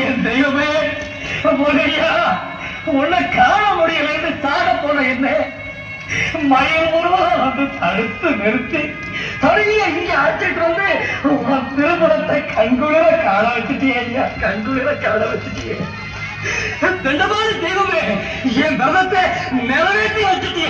என் தெய்வமே முறையா உன்னை காண முடியலன்னு சாக போன என்ன மயம் முழுவதும் வந்து தடுத்து நிறுத்தி தனிய இங்க அழைச்சிட்டு வந்து உன் திருமணத்தை கண்குளிர காண வச்சுட்டியே ஐயா, கண்குளிர காண வச்சுட்டியே. தெண்டமான தெய்வமே, என் விரதத்தை நிறைவேற்றி வச்சுட்டியே.